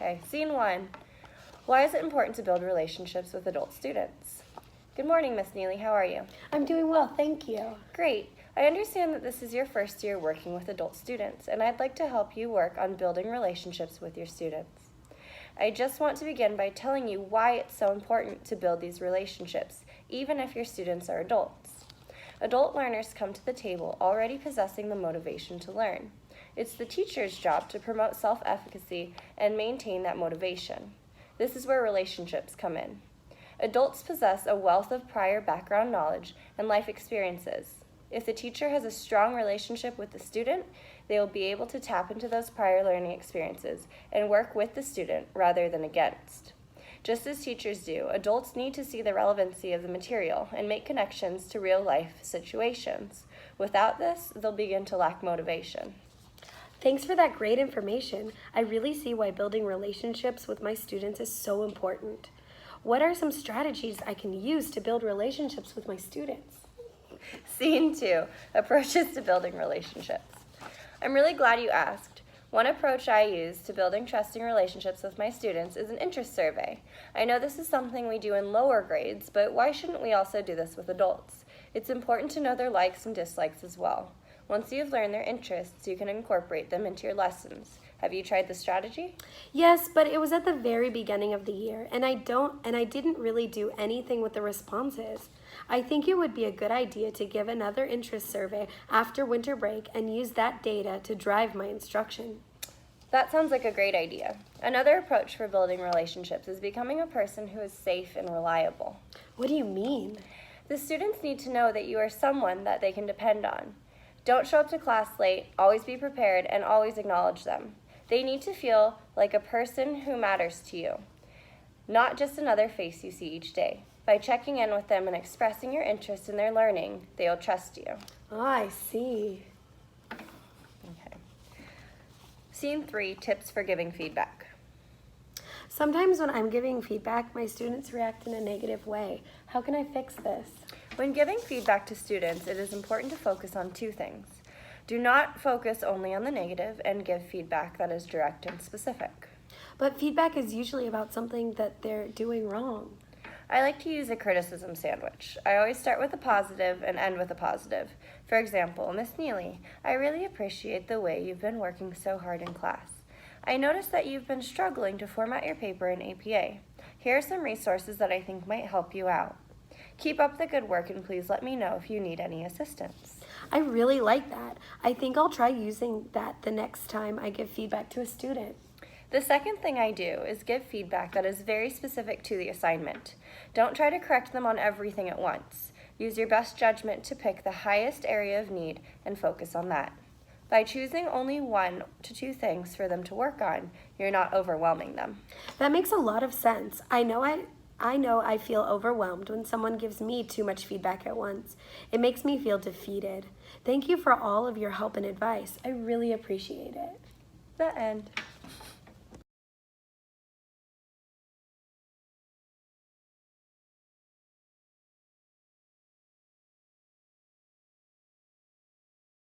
Okay, scene 1. Why is it important to build relationships with adult students? Good morning, Miss Neely. How are you? I'm doing well, thank you. Great. I understand that this is your first year working with adult students, and I'd like to help you work on building relationships with your students. I just want to begin by telling you why it's so important to build these relationships, even if your students are adults. Adult learners come to the table already possessing the motivation to learn. It's the teacher's job to promote self-efficacy and maintain that motivation. This is where relationships come in. Adults possess a wealth of prior background knowledge and life experiences. If the teacher has a strong relationship with the student, they will be able to tap into those prior learning experiences and work with the student rather than against. Just as teachers do, adults need to see the relevancy of the material and make connections to real-life situations. Without this, they'll begin to lack motivation. Thanks for that great information. I really see why building relationships with my students is so important. What are some strategies I can use to build relationships with my students? Scene 2, approaches to building relationships. I'm really glad you asked. One approach I use to building trusting relationships with my students is an interest survey. I know this is something we do in lower grades, but why shouldn't we also do this with adults? It's important to know their likes and dislikes as well. Once you've learned their interests, you can incorporate them into your lessons. Have you tried this strategy? Yes, but it was at the very beginning of the year, and I didn't really do anything with the responses. I think it would be a good idea to give another interest survey after winter break and use that data to drive my instruction. That sounds like a great idea. Another approach for building relationships is becoming a person who is safe and reliable. What do you mean? The students need to know that you are someone that they can depend on. Don't show up to class late, always be prepared, and always acknowledge them. They need to feel like a person who matters to you, not just another face you see each day. By checking in with them and expressing your interest in their learning, they'll trust you. Oh, I see. Okay. Scene 3, tips for giving feedback. Sometimes when I'm giving feedback, my students react in a negative way. How can I fix this? When giving feedback to students, it is important to focus on 2 things. Do not focus only on the negative and give feedback that is direct and specific. But feedback is usually about something that they're doing wrong. I like to use a criticism sandwich. I always start with a positive and end with a positive. For example, Miss Neely, I really appreciate the way you've been working so hard in class. I noticed that you've been struggling to format your paper in APA. Here are some resources that I think might help you out. Keep up the good work and please let me know if you need any assistance. I really like that. I think I'll try using that the next time I give feedback to a student. The second thing I do is give feedback that is very specific to the assignment. Don't try to correct them on everything at once. Use your best judgment to pick the highest area of need and focus on that. By choosing only 1 to 2 things for them to work on, you're not overwhelming them. That makes a lot of sense. I know I feel overwhelmed when someone gives me too much feedback at once. It makes me feel defeated. Thank you for all of your help and advice. I really appreciate it. The end.